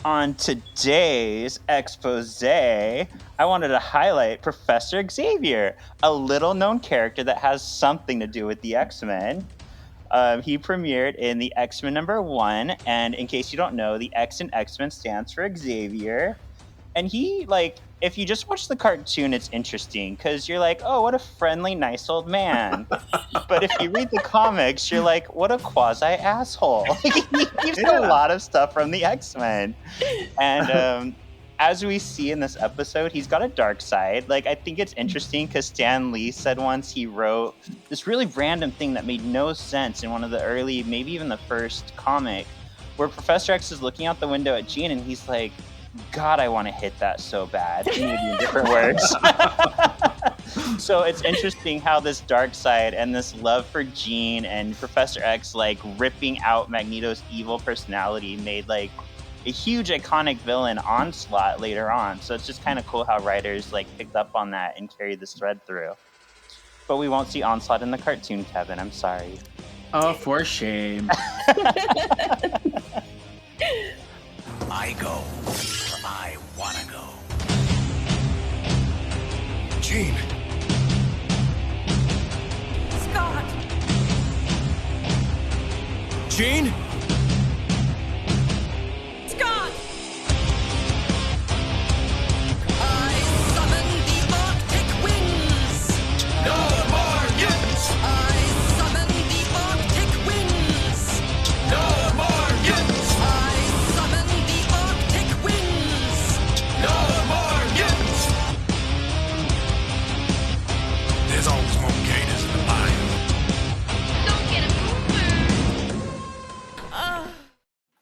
On today's expose, I wanted to highlight Professor Xavier, a little-known character that has something to do with the X-Men. He premiered in the X-Men #1, and in case you don't know, the X in X-Men stands for Xavier. And he, if you just watch the cartoon, it's interesting, because you're like, oh, what a friendly, nice old man. But if you read the comics, you're like, what a quasi-asshole. He's got a lot of stuff from the X-Men. And as we see in this episode, he's got a dark side. I think it's interesting because Stan Lee said once he wrote this really random thing that made no sense in one of the early, maybe even the first comic, where Professor X is looking out the window at Jean and he's like, God, I want to hit that so bad. Maybe in different words. So it's interesting how this dark side and this love for Jean and Professor X ripping out Magneto's evil personality made a huge iconic villain Onslaught later on. So it's just kind of cool how writers picked up on that and carried this thread through. But we won't see Onslaught in the cartoon, Kevin. I'm sorry. Oh, for shame. I go where I want to go. Jean. Scott. Jean? Scott. I summon the Arctic winds. No more mutants! I summon the Arctic winds. No more mutants! I summon the Arctic winds. No more mutants! There's always more gators in the bayou. Don't get a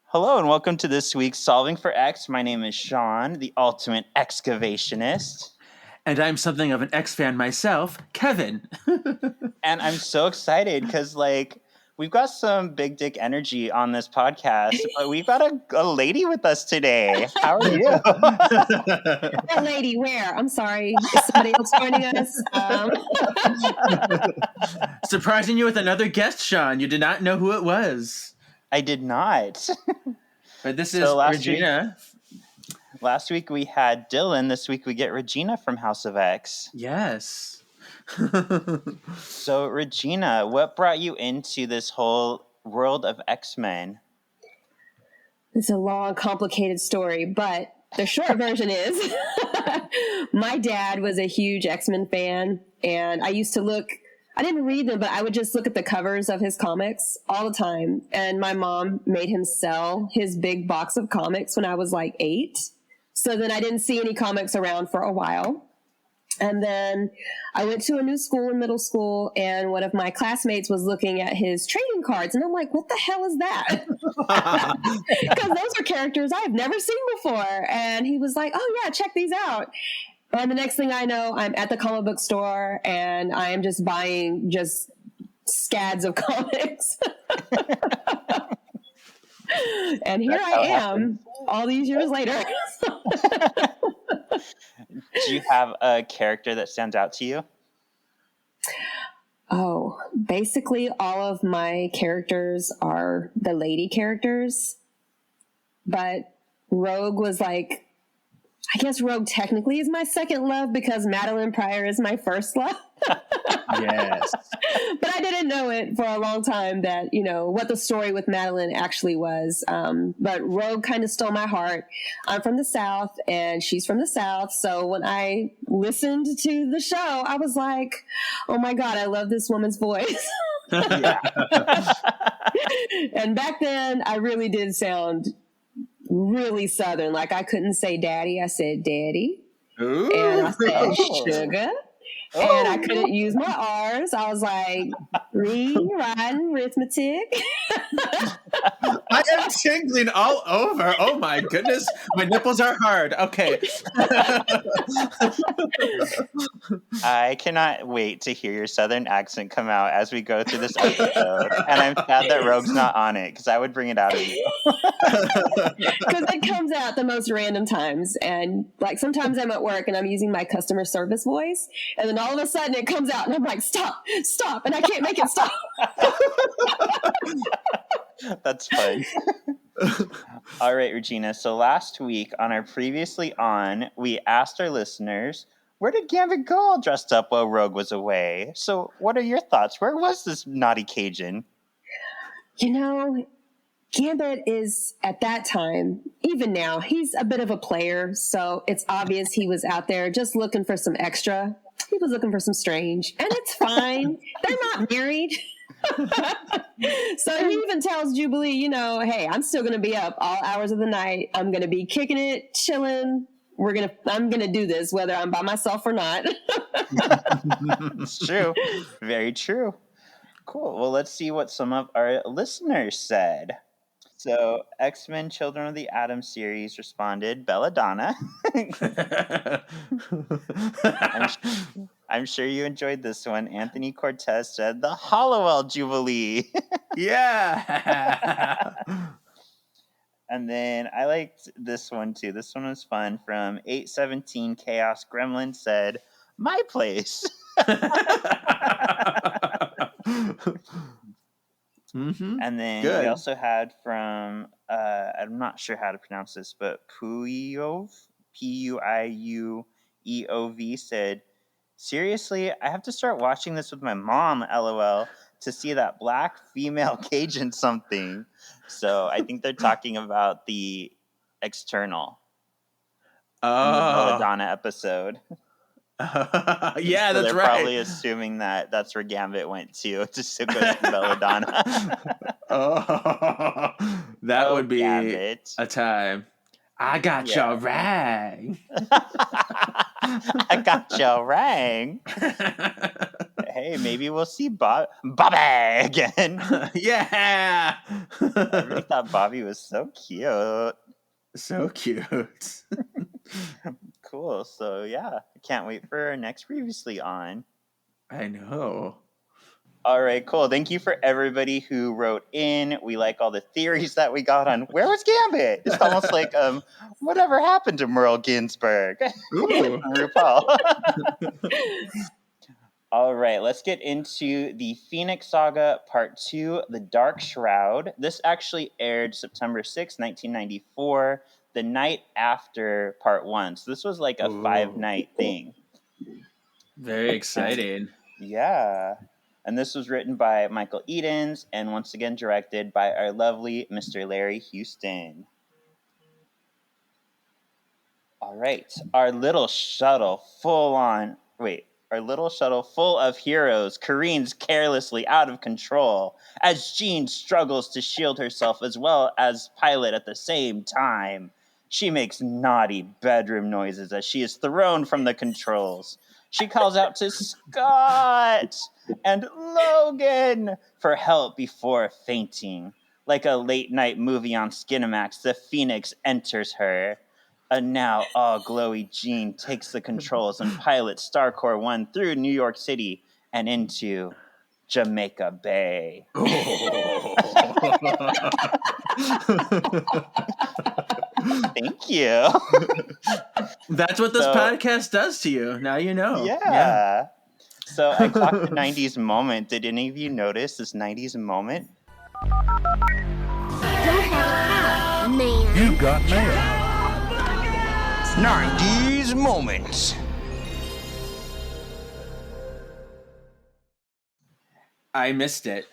Hello and welcome to this week's Solving for X. My name is Shawn, the ultimate excavationist. And I'm something of an X fan myself, Kevin. And I'm so excited because, we've got some big dick energy on this podcast, but we've got a lady with us today. How are you? That lady, where? I'm sorry. Is somebody else joining us? Surprising you with another guest, Shawn. You did not know who it was. I did not. But this is So Regina. Last week we had Dylan. This week we get Regina from House of X. Yes. So, Regina, what brought you into this whole world of X-Men? It's a long, complicated story, but the short version is my dad was a huge X-Men fan, and I used to I didn't read them, but I would just look at the covers of his comics all the time. And my mom made him sell his big box of comics when I was 8. So then I didn't see any comics around for a while. And then I went to a new school in middle school, and one of my classmates was looking at his trading cards. And I'm like, what the hell is that? Because those are characters I have never seen before. And he was like, oh, yeah, check these out. And the next thing I know, I'm at the comic book store, and I am just buying just scads of comics. And here I am all these years later. Do you have a character that stands out to you? Oh, basically all of my characters are the lady characters. But Rogue was I guess Rogue technically is my second love because Madeline Pryor is my first love. Yes. But I didn't know it for a long time that, what the story with Madeline actually was. But Rogue kind of stole my heart. I'm from the South and she's from the South. So when I listened to the show, I was like, oh my God, I love this woman's voice. And back then I really did sound really Southern. I couldn't say daddy. I said daddy. Ooh. And I said sugar. And I couldn't use my R's. I was like, reading, writing, arithmetic. I am tingling all over. Oh my goodness. My nipples are hard. Okay. I cannot wait to hear your Southern accent come out as we go through this episode. And I'm sad that Rogue's not on it because I would bring it out of you. Because it comes out the most random times. And sometimes I'm at work and I'm using my customer service voice. And then all of a sudden it comes out and I'm like, stop. And I can't make it stop. That's fun. All right, Regina. So last week on our Previously On, we asked our listeners, where did Gambit go all dressed up while Rogue was away? So what are your thoughts? Where was this naughty Cajun? You know, Gambit is, at that time, even now, he's a bit of a player, so it's obvious he was out there just looking for some extra. He was looking for some strange, and it's fine. They're not married. So he even tells Jubilee, hey, I'm still going to be up all hours of the night. I'm going to be kicking it, chilling. I'm going to do this whether I'm by myself or not. It's true. Very true. Cool. Well, let's see what some of our listeners said. So, X-Men Children of the Atom series responded, Belladonna. I'm sure you enjoyed this one. Anthony Cortez said, the Hollowell Jubilee. Yeah. And then I liked this one too. This one was fun. From 817 Chaos Gremlin said, my place. Mm-hmm. And then Good. we also had from, I'm not sure how to pronounce this, but Puiov, Puiueov said, seriously, I have to start watching this with my mom, LOL, to see that black female Cajun something. So I think they're talking about the external in the Belladonna episode. Yeah, So that's they're right. probably assuming that that's where Gambit went to go to Belladonna. That would be Gambit. a time. I got your rang. I got your rang. Hey, maybe we'll see Bobby again. Yeah. I really thought Bobby was so cute. So cute. Cool. So yeah, I can't wait for our next Previously On. I know. All right, cool. Thank you for everybody who wrote in. We like all the theories that we got on where was Gambit? It's almost like whatever happened to Merle Ginsburg? Ooh. RuPaul. All right, let's get into the Phoenix Saga Part 2, The Dark Shroud. This actually aired September 6, 1994, the night after Part 1. So this was like a 5-night thing. Very exciting. Yeah. And this was written by Michael Edens and once again directed by our lovely Mr. Larry Houston. All right. Our little shuttle full of heroes careens carelessly out of control as Jean struggles to shield herself as well as pilot at the same time. She makes naughty bedroom noises as she is thrown from the controls. She calls out to Scott and Logan for help before fainting. Like a late-night movie on Skinamax, the Phoenix enters her. A now all glowy Jean takes the controls and pilots Starcore 1 through New York City and into Jamaica Bay. Thank you. That's what this podcast does to you. Now you know. Yeah. So I clocked the 90s moment. Did any of you notice this 90s moment? Man. You got mail. 90s moments. I missed it.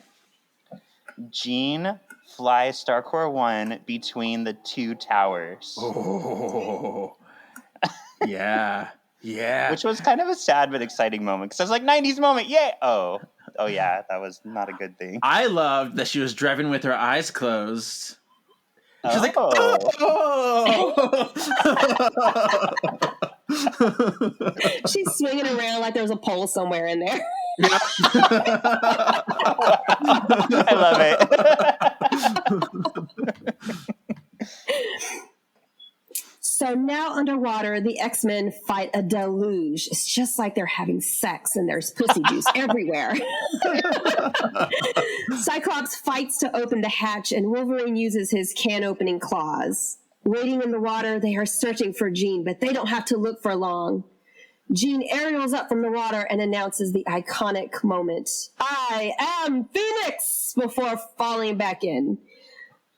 Jean flies Starcore 1 between the two towers. Oh. Yeah. Yeah. Which was kind of a sad but exciting moment. Because I was like, 90s moment, yay! Oh yeah, that was not a good thing. I loved that she was driving with her eyes closed. She's like, oh! She's swinging around like there was a pole somewhere in there. Yeah. I love it. So now underwater, the X-Men fight a deluge. It's just like they're having sex and there's pussy juice everywhere. Cyclops fights to open the hatch and Wolverine uses his can-opening claws. Waiting in the water, they are searching for Jean, but they don't have to look for long. Jean aerials up from the water and announces the iconic moment, "I am Phoenix," before falling back in.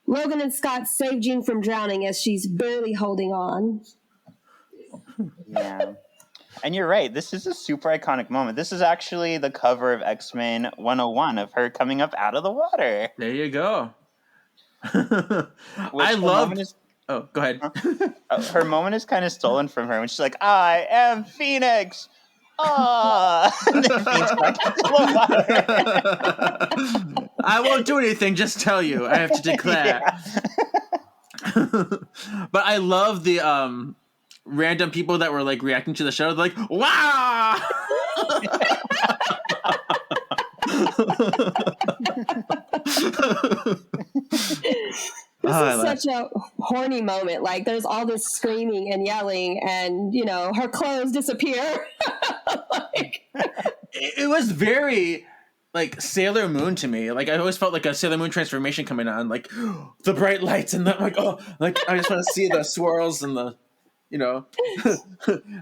Logan and Scott save Jean from drowning as she's barely holding on. Yeah. And you're right. This is a super iconic moment. This is actually the cover of X-Men 101 of her coming up out of the water. There you go. Which I her love. moment is- Oh, go ahead. her moment is kind of stolen from her when she's like, "I am Phoenix." Ah, and then Phoenix back into the water. I won't do anything. Just tell you. I have to declare. But I love the random people that were like reacting to the show. They're like, "Wow!" This is such a horny moment. Like, there's all this screaming and yelling, and her clothes disappear. It was very like Sailor Moon to me. Like I always felt like a Sailor Moon transformation coming on. Like the bright lights and like like I just want to see the swirls and the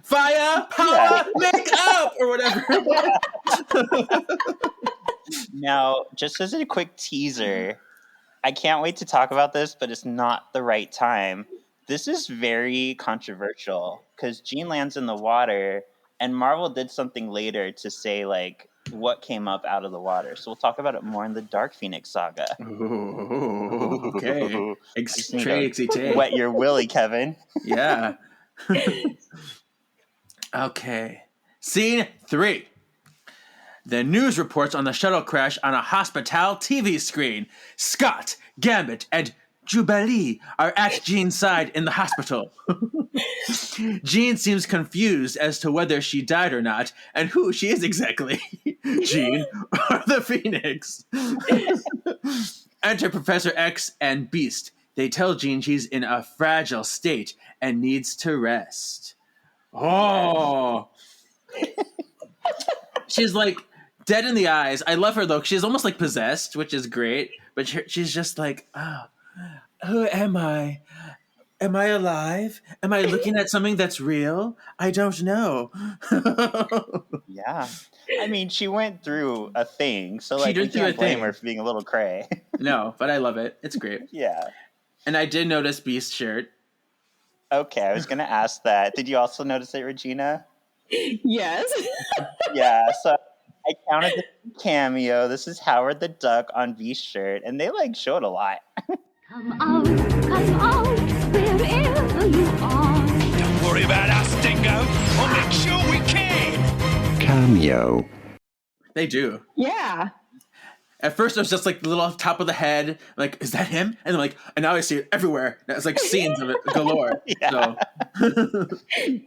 fire, power, make up or whatever. Now, just as a quick teaser, I can't wait to talk about this, but it's not the right time. This is very controversial because Jean lands in the water, and Marvel did something later to say like what came up out of the water. So we'll talk about it more in the Dark Phoenix Saga. Ooh, okay. Wet your willy, Kevin. Yeah. Okay. Scene 3. The news reports on the shuttle crash on a Hospital TV screen. Scott, Gambit, and Jubilee are at Jean's side in the hospital. Jean seems confused as to whether she died or not, and who she is exactly. Jean or the Phoenix. Enter Professor X and Beast. They tell Jean she's in a fragile state and needs to rest. Oh. She's like dead in the eyes. I love her though. She's almost like possessed, which is great. But she's just like, oh, who am I? Am I alive? Am I looking at something that's real? I don't know. Yeah. I mean, she went through a thing, so like we through can't a blame thing. her for being a little cray. No, but I love it. It's great. Yeah. And I did notice Beast's shirt. Okay, I was going to ask that. Did you also notice it, Regina? Yes. Yeah, so I counted the cameo. This is Howard the Duck on Beast's shirt, and they like showed a lot. Come out, wherever you are. Don't worry about us, Dingo. We'll make sure we can. Cameo. They do. Yeah. At first, it was just like the little top of the head. Like, is that him? And then and now I see it everywhere. It's like scenes of it galore. Yeah. So.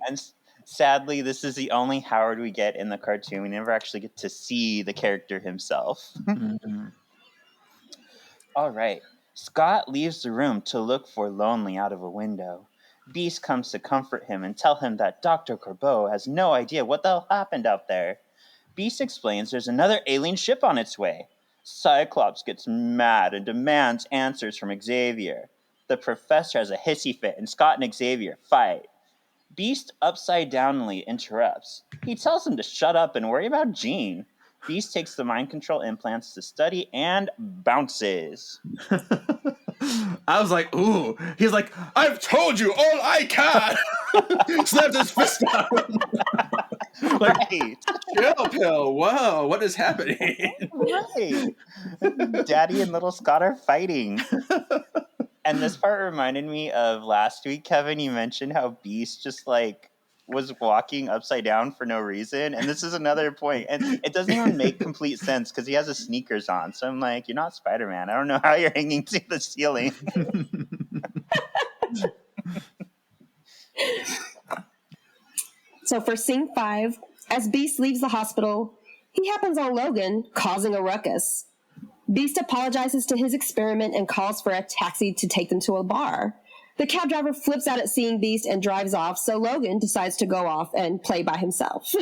And sadly, this is the only Howard we get in the cartoon. We never actually get to see the character himself. Mm-hmm. All right. Scott leaves the room to look for Lonely out of a window. Beast comes to comfort him and tell him that Dr. Corbeau has no idea what the hell happened out there. Beast explains there's another alien ship on its way. Cyclops gets mad and demands answers from Xavier. The professor has a hissy fit and Scott and Xavier fight. Beast upside downly interrupts. He tells him to shut up and worry about Jean. Beast takes the mind control implants to study and bounces. I was like, ooh. He's like, I've told you all I can. Slapped his fist down. Like, Right. chill pill. Whoa, what is happening? Right. Daddy and little Scott are fighting. And this part reminded me of last week, Kevin. You mentioned how Beast just was walking upside down for no reason. And this is another point. And it doesn't even make complete sense because he has his sneakers on. So I'm like, you're not Spider-Man. I don't know how you're hanging to the ceiling. So for scene 5, as Beast leaves the hospital, he happens on Logan, causing a ruckus. Beast apologizes to his experiment and calls for a taxi to take them to a bar. The cab driver flips out at seeing Beast and drives off, so Logan decides to go off and play by himself.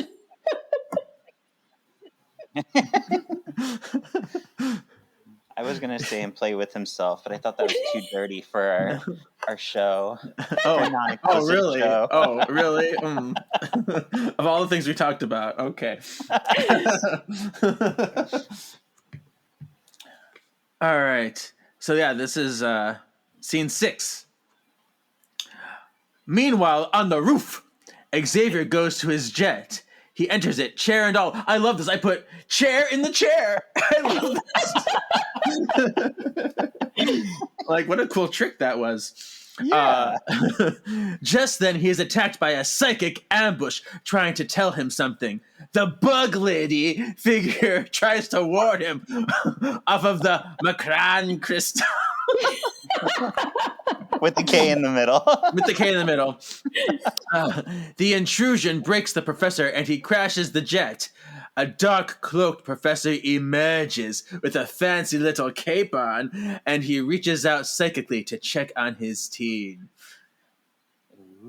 I was going to say and play with himself, but I thought that was too dirty for our show. Oh, really? Show. Oh, really? Of all the things we talked about. Okay. All right. So, yeah, this is Scene 6. Meanwhile, on the roof, Xavier goes to his jet. He enters it, chair and all. I love this. I put chair in the chair. I love this. Like, what a cool trick that was. Yeah. Just then, he is attacked by a psychic ambush trying to tell him something. The bug lady figure tries to ward him off of the Macran crystal. With the K in the middle. With the K in the middle. The intrusion breaks the professor and he crashes the jet. A dark cloaked professor emerges with a fancy little cape on, and he reaches out psychically to check on his teen.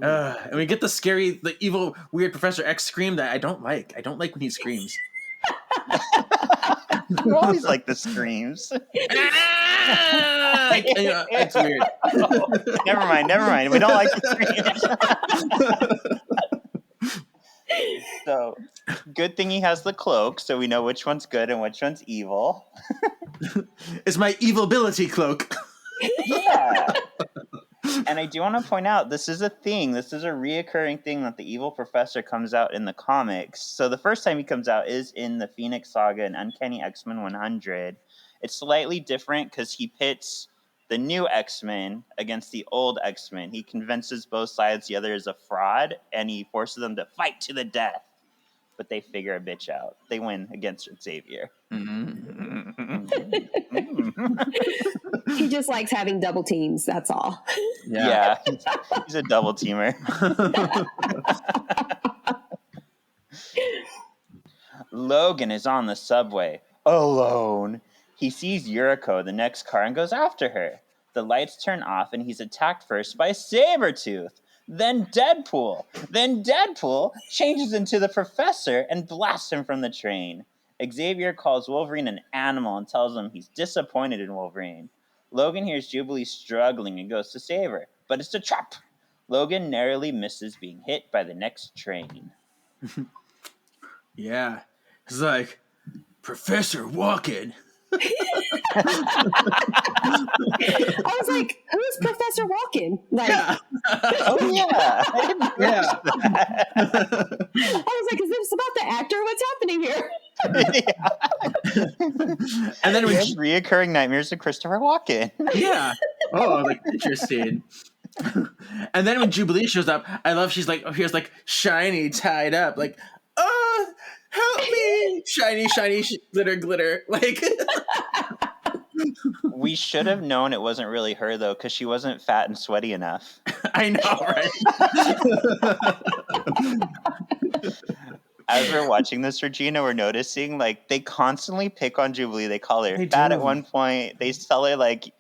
And we get the evil, weird Professor X scream that I don't like. I don't like when he screams. You always like the screams. It's weird. Oh, never mind. We don't like the screams. So, good thing he has the cloak, so we know which one's good and which one's evil. It's my evil-ability cloak. Yeah. And I do want to point out, this is a thing. This is a reoccurring thing that the evil professor comes out in the comics. So the first time he comes out is in the Phoenix Saga and Uncanny X-Men 100. It's slightly different because he pits the new X-Men against the old X-Men. He convinces both sides the other is a fraud, and he forces them to fight to the death. But they figure a bitch out. They win against Xavier. He just likes having double teams, that's all. Yeah. He's a double teamer. Logan is on the subway, alone. He sees Yuriko, the next car, and goes after her. The lights turn off, and he's attacked first by Sabretooth, then Deadpool. Then Deadpool changes into the Professor and blasts him from the train. Xavier calls Wolverine an animal and tells him he's disappointed in Wolverine. Logan hears Jubilee struggling and goes to save her, but it's a trap. Logan narrowly misses being hit by the next train. Yeah. It's like, Professor Walken. I was like, who's Professor Walken? Like, Yeah. Oh, yeah. I didn't Yeah. I was like, is this about the actor? What's happening here? And then We we have reoccurring nightmares of Christopher Walken. yeah. Oh, like interesting. And then when Jubilee shows up, I love she's like, oh, here's like shiny tied up, like, oh, help me, shiny, glitter, glitter, like. We should have known it wasn't really her, though, because she wasn't fat and sweaty enough. I know, right? As we're watching this, Regina, we're noticing, like, they constantly pick on Jubilee. They call her They fat do. at one point. They tell her, like,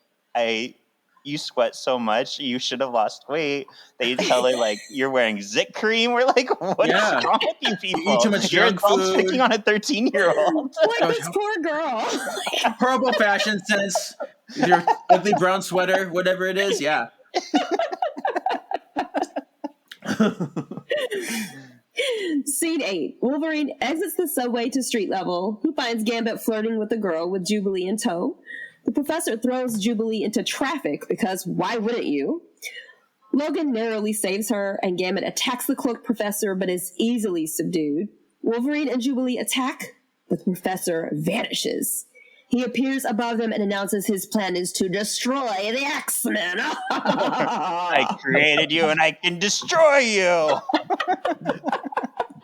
you sweat so much, you should have lost weight. They tell her, like, you're wearing Zit cream. We're like, what is Yeah. wrong with you people? You eat too much You're junk adults food. picking on a 13-year-old. Like this poor girl. Horrible fashion sense. Your ugly brown sweater, whatever it is, yeah. Scene 8. Wolverine exits the subway to street level. He finds Gambit flirting with a girl with Jubilee in tow. The professor throws Jubilee into traffic because why wouldn't you? Logan narrowly saves her, and Gambit attacks the cloaked professor but is easily subdued. Wolverine and Jubilee attack, but the professor vanishes. He appears above them and announces his plan is to destroy the X-Men. I created you and I can destroy you.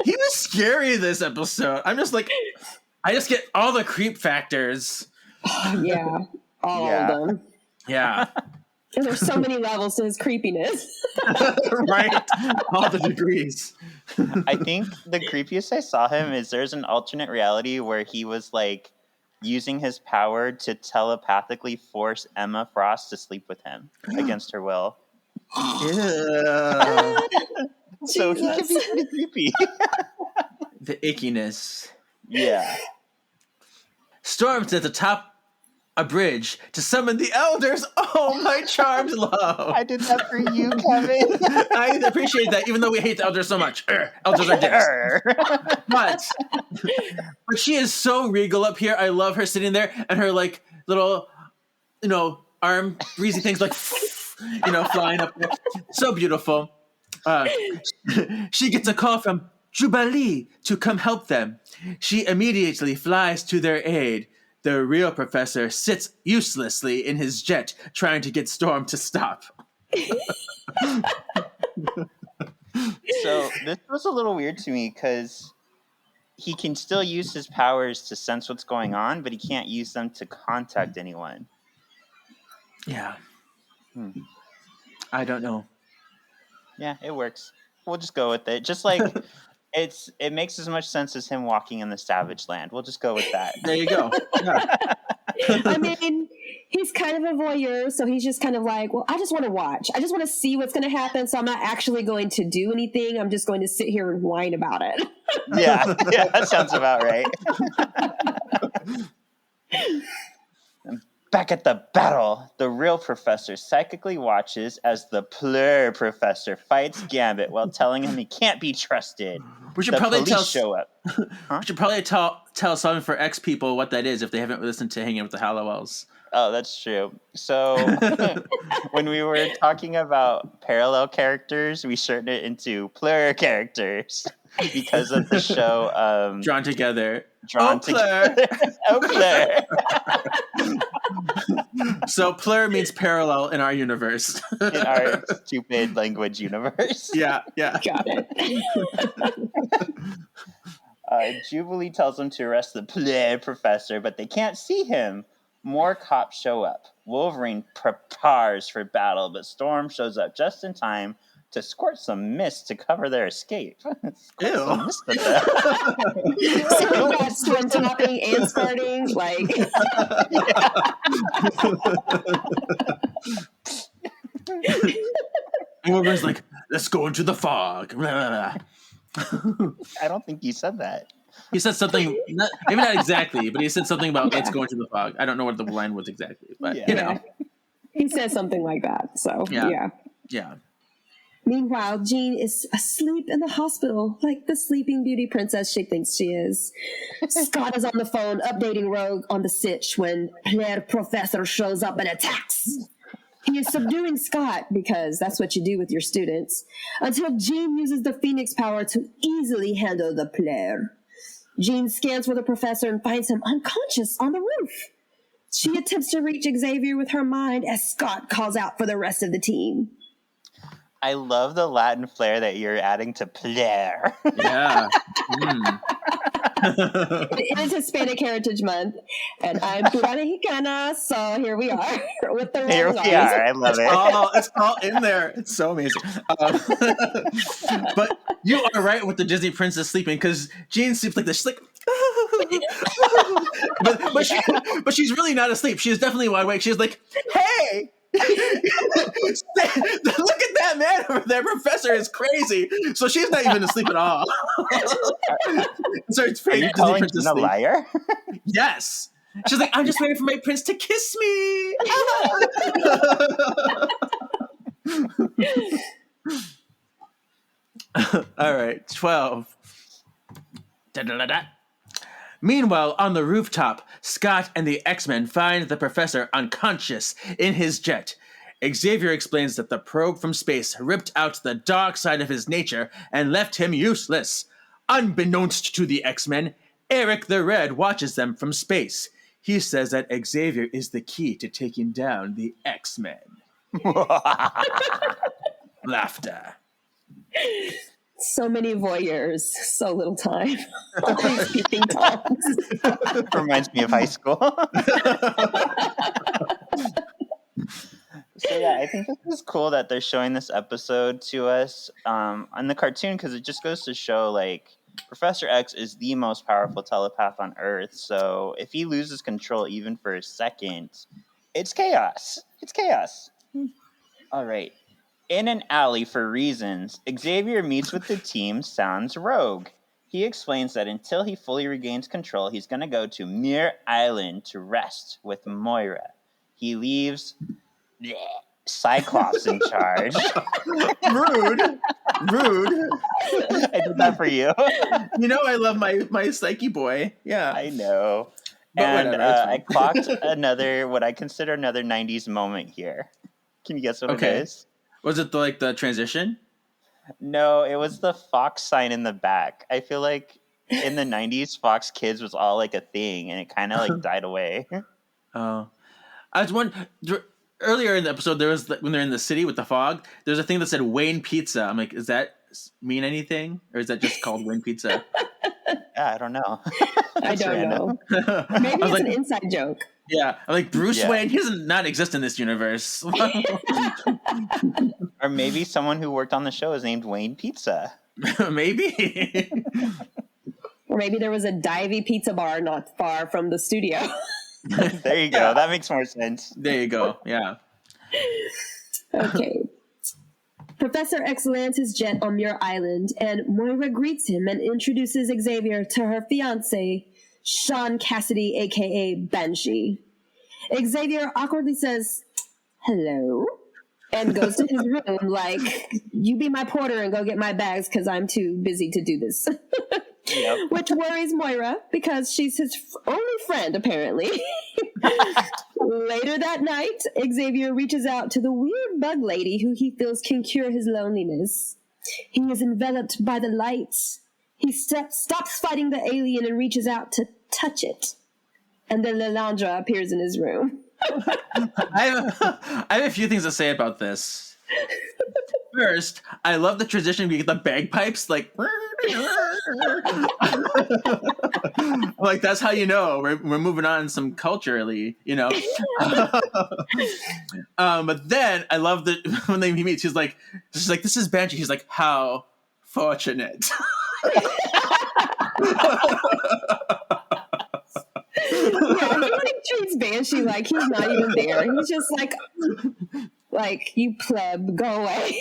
He was scary this episode. I'm just like, I just get all the creep factors. Yeah, all Yeah. of them. Yeah. And there's so many levels to his creepiness. Right? All the degrees. I think the creepiest I saw him is there's an alternate reality where he was like using his power to telepathically force Emma Frost to sleep with him against her will. Yeah. So he could be pretty creepy. The ickiness. Yeah. Storms at the top a bridge to summon the elders. Oh, my charmed love. I did that for you, Kevin. I appreciate that, even though we hate the elders so much. Elders are dicks. But she is so regal up here. I love her sitting there and her like little, arm breezy things like, flying up there. So beautiful. She gets a call from Jubilee to come help them. She immediately flies to their aid. The real professor sits uselessly in his jet, trying to get Storm to stop. So this was a little weird to me because he can still use his powers to sense what's going on, but he can't use them to contact anyone. Yeah. I don't know. Yeah, it works. We'll just go with it. Just like it makes as much sense as him walking in the Savage Land. We'll just go with that. There you go. Yeah. I mean, he's kind of a voyeur, so he's just kind of like, well, I just want to watch. I just want to see what's going to happen, so I'm not actually going to do anything. I'm just going to sit here and whine about it. Yeah, that sounds about right. Back at the battle, the real professor psychically watches as the Plur professor fights Gambit while telling him he can't be trusted. We should The probably police show up. We should probably tell some for X people what that is if they haven't listened to Hanging with the Hallowells. Oh, that's true. So when we were talking about parallel characters, we shortened it into Plur characters because of the show Drawn Together. Together. Oh, Plur. So Plur means parallel in our universe. In our stupid language universe. Yeah. Got it. Jubilee tells them to arrest the Plur professor, but they can't see him. More cops show up. Wolverine prepares for battle, but Storm shows up just in time to squirt some mist to cover their escape. Ew. So we got Storm topping and squirting, like. And Wolverine's like, let's go into the fog. I don't think you said that. He said something, maybe not exactly, but he said something about let's go into the fog. I don't know what the line was exactly, but He says something like that, so yeah. Meanwhile, Jean is asleep in the hospital, like the sleeping beauty princess she thinks she is. Scott is on the phone updating Rogue on the sitch when Claire Professor shows up and attacks. He is subduing Scott, because that's what you do with your students, until Jean uses the Phoenix power to easily handle the Claire. Jean scans for the professor and finds him unconscious on the roof. She attempts to reach Xavier with her mind as Scott calls out for the rest of the team. I love the Latin flair that you're adding to Plur. Yeah. It is Hispanic Heritage Month, and I'm Puerto so here we are with the Here we are. I love it. It's all in there. It's so amazing. But you are right with the Disney princess sleeping, because Jean sleeps like this. She's like, but she's really not asleep. She's definitely wide awake. She's like, hey. Look at that man over there. Professor is crazy. So she's not even asleep at all. So it's Are you calling Jean a liar? Yes. She's like, I'm just waiting for my prince to kiss me. All right, 12. Da-da-da-da. Meanwhile, on the rooftop, Scott and the X-Men find the professor unconscious in his jet. Xavier explains that the probe from space ripped out the dark side of his nature and left him useless. Unbeknownst to the X-Men, Eric the Red watches them from space. He says that Xavier is the key to taking down the X-Men. Laughter. So many voyeurs, so little time. All these peeping toms. Reminds me of high school. So yeah, I think this is cool that they're showing this episode to us on the cartoon, because it just goes to show, like, Professor X is the most powerful telepath on Earth. So if he loses control even for a second, it's chaos. It's chaos. All right. In an alley for reasons, Xavier meets with the team sans Rogue. He explains that until he fully regains control, he's going to go to Muir Island to rest with Moira. He leaves Cyclops in charge. Rude. I did that for you. You know I love my Psyche boy. Yeah. I know. And whatever, it's I fine. clocked what I consider another 90s moment here. Can you guess what it is? Was it the transition? No, it was the Fox sign in the back. I feel like in the 90s, Fox Kids was all like a thing, and it kind of like died away. Oh, I was one earlier in the episode. There was when they're in the city with the fog. There's a thing that said Wayne Pizza. I'm like, does that mean anything, or is that just called Wayne Pizza? Yeah, I don't know. I don't know. Maybe it's an inside joke. Yeah, I'm like Bruce Wayne. He doesn't not exist in this universe. Or maybe someone who worked on the show is named Wayne Pizza. Maybe. Or maybe there was a divey pizza bar not far from the studio. There you go. That makes more sense. There you go. Yeah. Okay. Professor X lands his jet on Muir Island, and Moira greets him and introduces Xavier to her fiancé, Shawn Cassidy, a.k.a. Banshee. Xavier awkwardly says, hello, and goes to his room like, you be my porter and go get my bags because I'm too busy to do this. Yep. Which worries Moira because she's his only friend, apparently. Later that night, Xavier reaches out to the weird bug lady who he feels can cure his loneliness. He is enveloped by the lights. He stops fighting the alien and reaches out to touch it. And then Lalandra appears in his room. I have a few things to say about this. First, I love the transition. We get the bagpipes, like that's how you know we're moving on some culturally, you know. But then I love that when he meets, she's like, this is Banshee. He's like, how fortunate. Yeah, he like treats Banshee like he's not even there. He's just like you pleb, go away.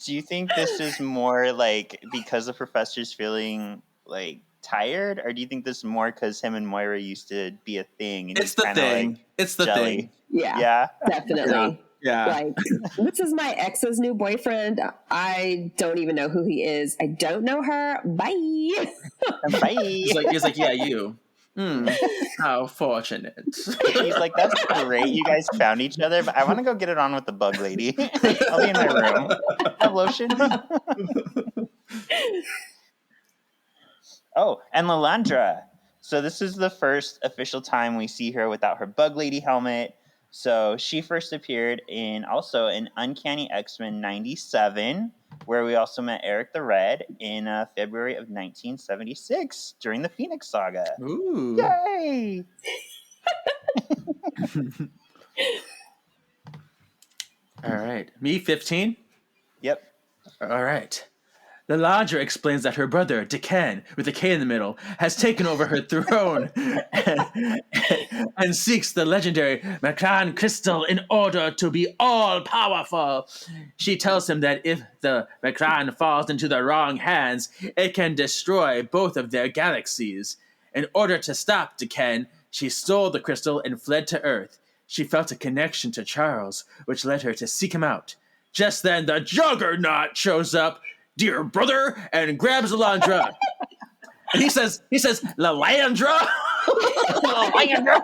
Do you think this is more like because the professor's feeling like tired, or do you think this is more because him and Moira used to be a thing? And It's the thing. Like it's the jelly? thing. Yeah, definitely. Yeah. Like, this is my ex's new boyfriend. I don't even know who he is. I don't know her. Bye. Bye. He's like, yeah, you. How fortunate. He's like, that's great. You guys found each other, but I want to go get it on with the bug lady. I'll be in my room. Have lotion. Oh, and Lalandra. So this is the first official time we see her without her bug lady helmet. So she first appeared in Uncanny X-Men 97, where we also met Eric the Red in February of 1976 during the Phoenix Saga. Ooh. Yay! All right. Me, 15? Yep. All right. Lalandra explains that her brother, Decan, with a K in the middle, has taken over her throne and seeks the legendary Macron crystal in order to be all-powerful. She tells him that if the Macron falls into the wrong hands, it can destroy both of their galaxies. In order to stop Decan, she stole the crystal and fled to Earth. She felt a connection to Charles, which led her to seek him out. Just then, the Juggernaut shows up, dear brother, and grabs Lalandra. And he says, Lalandra? Lalandra?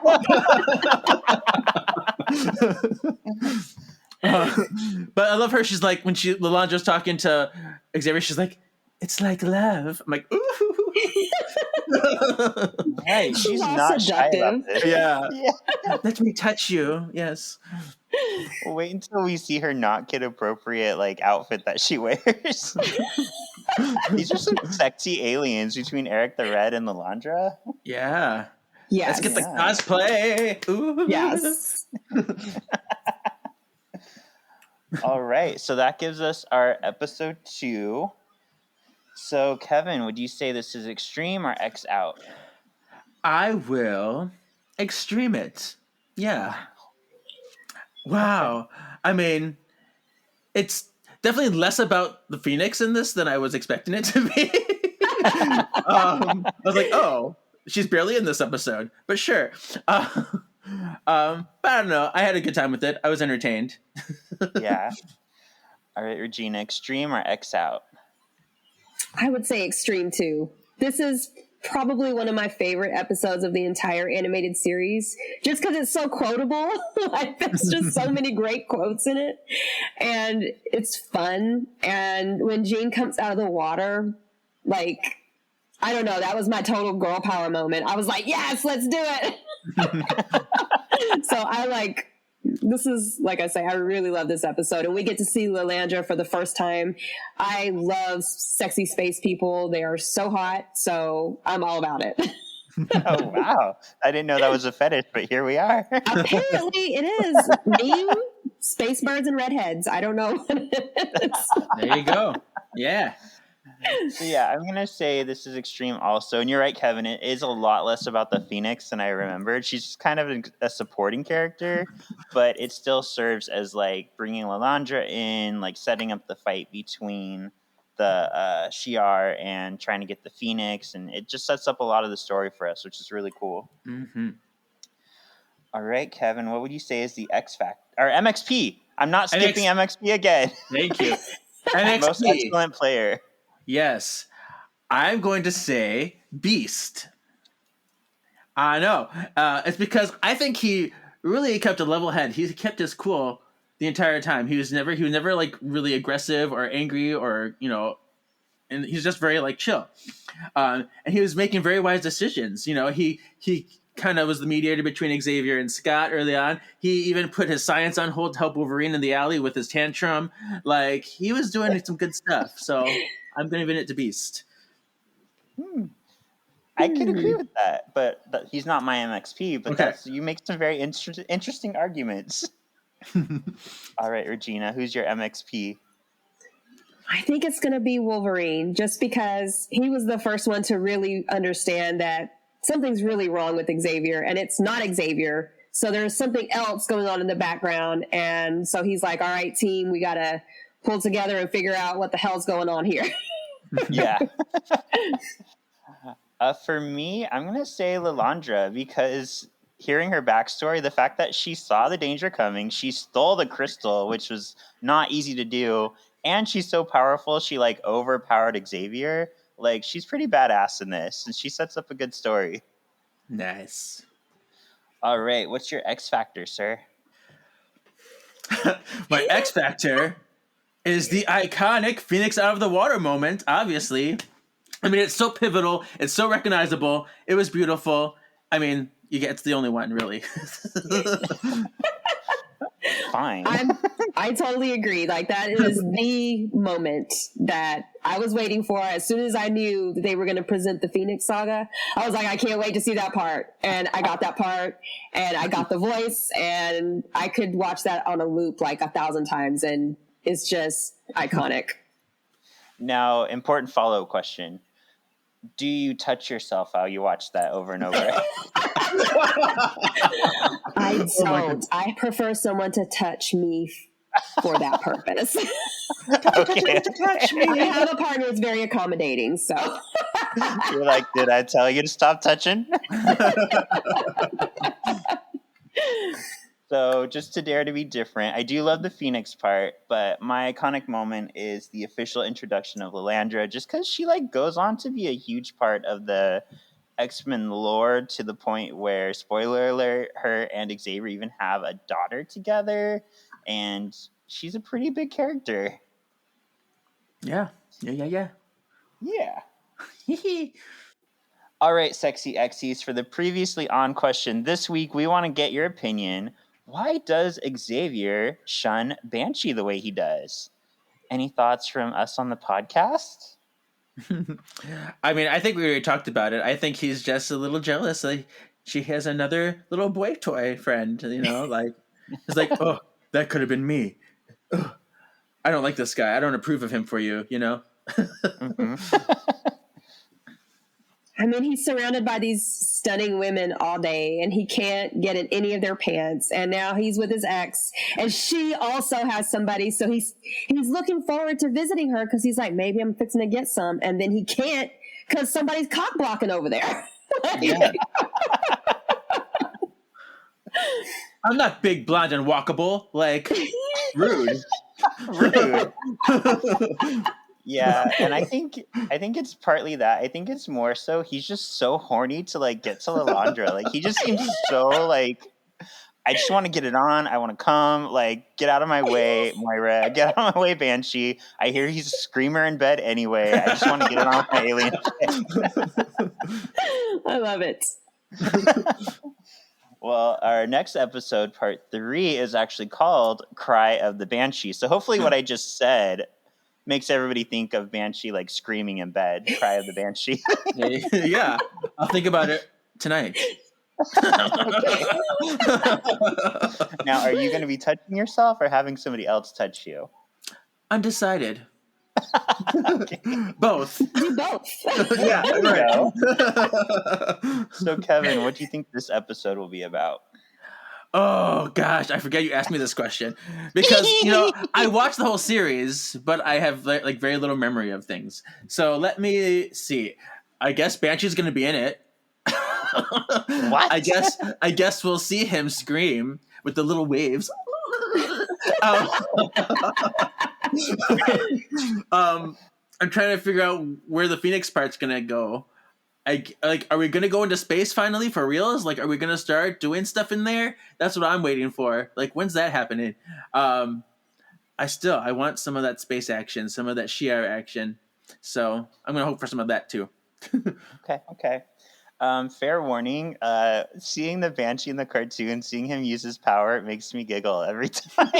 But I love her. She's like, when Lalandra's talking to Xavier, she's like, it's like love. I'm like, ooh. Hey, she's not shy about this. Yeah. Let me touch you. Yes. We'll wait until we see her not kid appropriate outfit that she wears. These are some sexy aliens between Eric the Red and Lalandra. Yeah. Yes. Let's get the cosplay. Ooh. Yes. All right, so that gives us our episode 2. So, Kevin, would you say this is extreme or X out? I will extreme it. Yeah. Wow. I mean, it's definitely less about the Phoenix in this than I was expecting it to be. I was like, oh, she's barely in this episode, but sure. But I don't know. I had a good time with it. I was entertained. Yeah. All right, Regina, extreme or X out? I would say extreme too. This is probably one of my favorite episodes of the entire animated series, just because it's so quotable. Like, there's just so many great quotes in it, and it's fun. And when Jean comes out of the water, like, I don't know, that was my total girl power moment. I was like, yes, let's do it. So this is, like I say, I really love this episode, and we get to see Lilandra for the first time. I love sexy space people. They are so hot, so I'm all about it. Oh, wow. I didn't know that was a fetish, but here we are. Apparently it is. Me, space birds, and redheads. I don't know what it is. There you go. Yeah. So yeah, I'm going to say this is extreme also. And you're right, Kevin. It is a lot less about the Phoenix than I remembered. She's just kind of a supporting character, but it still serves as like bringing Lilandra in, like setting up the fight between the Shi'ar and trying to get the Phoenix. And it just sets up a lot of the story for us, which is really cool. Mm-hmm. All right, Kevin, what would you say is the X Factor or MXP? I'm not skipping MXP again. Thank you. NXT. Most excellent player. Yes. I'm going to say Beast. I know. It's because I think he really kept a level head. He kept his cool the entire time. He was never like really aggressive or angry or, and he's just very like chill. And he was making very wise decisions. He kind of was the mediator between Xavier and Scott early on. He even put his science on hold to help Wolverine in the alley with his tantrum. Like, he was doing some good stuff. So I'm going to give it to Beast. I could agree with that, but he's not my MXP. But Okay. you make some very interesting arguments. All right, Regina, who's your MXP? I think it's going to be Wolverine, just because he was the first one to really understand that something's really wrong with Xavier, and it's not Xavier. So there's something else going on in the background. And so he's like, all right, team, we got to pull together and figure out what the hell's going on here. Yeah. For me, I'm going to say Lilandra, because hearing her backstory, the fact that she saw the danger coming, she stole the crystal, which was not easy to do, and she's so powerful, she like overpowered Xavier. Like, she's pretty badass in this, and she sets up a good story. Nice. All right, what's your X Factor, sir? My X Factor is the iconic Phoenix out of the water moment, obviously. I mean, it's so pivotal. It's so recognizable. It was beautiful. I mean, it's the only one, really. Fine. I totally agree. Like, that is the moment that I was waiting for. As soon as I knew that they were going to present the Phoenix Saga, I was like, I can't wait to see that part. And I got that part, and I got the voice, and I could watch that on a loop like 1,000 times, and it's just iconic. Now, important follow-up question. Do you touch yourself while you watch that over and over? I don't. I prefer someone to touch me for that purpose. Okay. Touch me. I have a partner that's very accommodating, so. You're like, did I tell you to stop touching? So just to dare to be different, I do love the Phoenix part, but my iconic moment is the official introduction of Lilandra, just because she like goes on to be a huge part of the X-Men lore, to the point where, spoiler alert, her and Xavier even have a daughter together, and she's a pretty big character. Yeah. Yeah. All right, sexy Xies, for the previously on question this week, we want to get your opinion. Why does Xavier shun Banshee the way he does? Any thoughts from us on the podcast? I mean, I think we already talked about it. I think he's just a little jealous. Like, she has another little boy toy friend, like, it's like, oh, that could have been me. Ugh, I don't like this guy. I don't approve of him for you, Mm-hmm. I mean, he's surrounded by these stunning women all day, and he can't get in any of their pants. And now he's with his ex, and she also has somebody. So he's looking forward to visiting her, because he's like, maybe I'm fixing to get some. And then he can't, because somebody's cock blocking over there. Yeah. I'm not big, blonde, and walkable. Like, rude. Rude. Yeah, and I think it's partly that. I think it's more so he's just so horny to like get to Lalandra. Like he just seems so like I just want to get it on. I want to come. Like get out of my way, Moira. Get out of my way, Banshee. I hear he's a screamer in bed anyway. I just want to get it on with my alien chick. I love it. Well, our next episode, part 3, is actually called Cry of the Banshee. So hopefully what I just said makes everybody think of Banshee like screaming in bed. Cry of the Banshee. Yeah, I'll think about it tonight. Now, are you going to be touching yourself or having somebody else touch you? Undecided. Both. Do both. Yeah, right. So, Kevin, what do you think this episode will be about? Oh gosh, I forget you asked me this question because I watched the whole series, but I have like very little memory of things. So let me see. I guess Banshee's going to be in it. What? I guess we'll see him scream with the little waves. I'm trying to figure out where the Phoenix part's gonna go. Are we gonna go into space finally for reals? Like, are we gonna start doing stuff in there? That's what I'm waiting for. Like, when's that happening? I want some of that space action, some of that Shi'ar action. So I'm gonna hope for some of that too. Okay. Fair warning. Seeing the Banshee in the cartoon, seeing him use his power, it makes me giggle every time.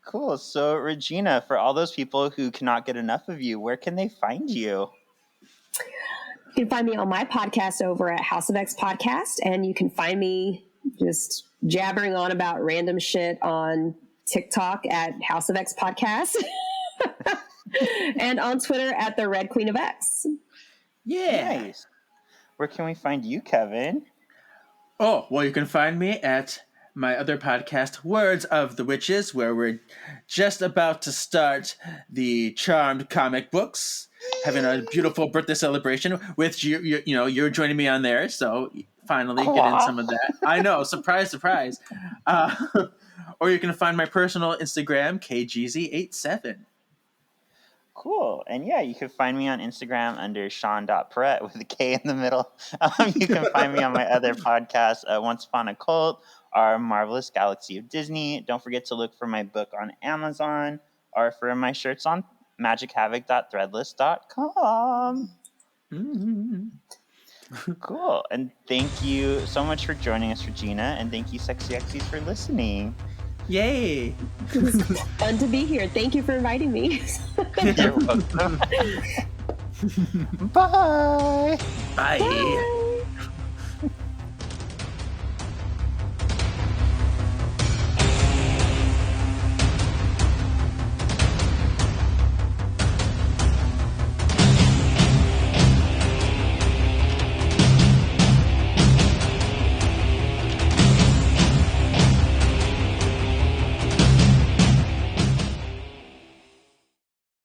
Cool. So, Regina, for all those people who cannot get enough of you, where can they find you? You can find me on my podcast over at House of X Podcast, and you can find me just jabbering on about random shit on TikTok at House of X Podcast and on Twitter at TheRedQueenofX. Yeah. Nice. Where can we find you, Kevin? Oh, well, you can find me at my other podcast, Words of the Witches, where we're just about to start the Charmed comic books, having a beautiful birthday celebration, which you're joining me on there, so finally get in some of that. I know, surprise, surprise. Or you can find my personal Instagram, KGZ87. Cool. And yeah, you can find me on Instagram under Shawn.Perrette with a K in the middle. You can find me on my other podcast, Once Upon a Cult, Our Marvelous Galaxy of Disney. Don't forget to look for my book on Amazon or for my shirts on magichavoc.threadless.com. Mm-hmm. Cool. And thank you so much for joining us, Regina. And thank you, Sexy Xyz, for listening. Yay. It was fun to be here. Thank you for inviting me. You're welcome. Bye. Bye. Bye.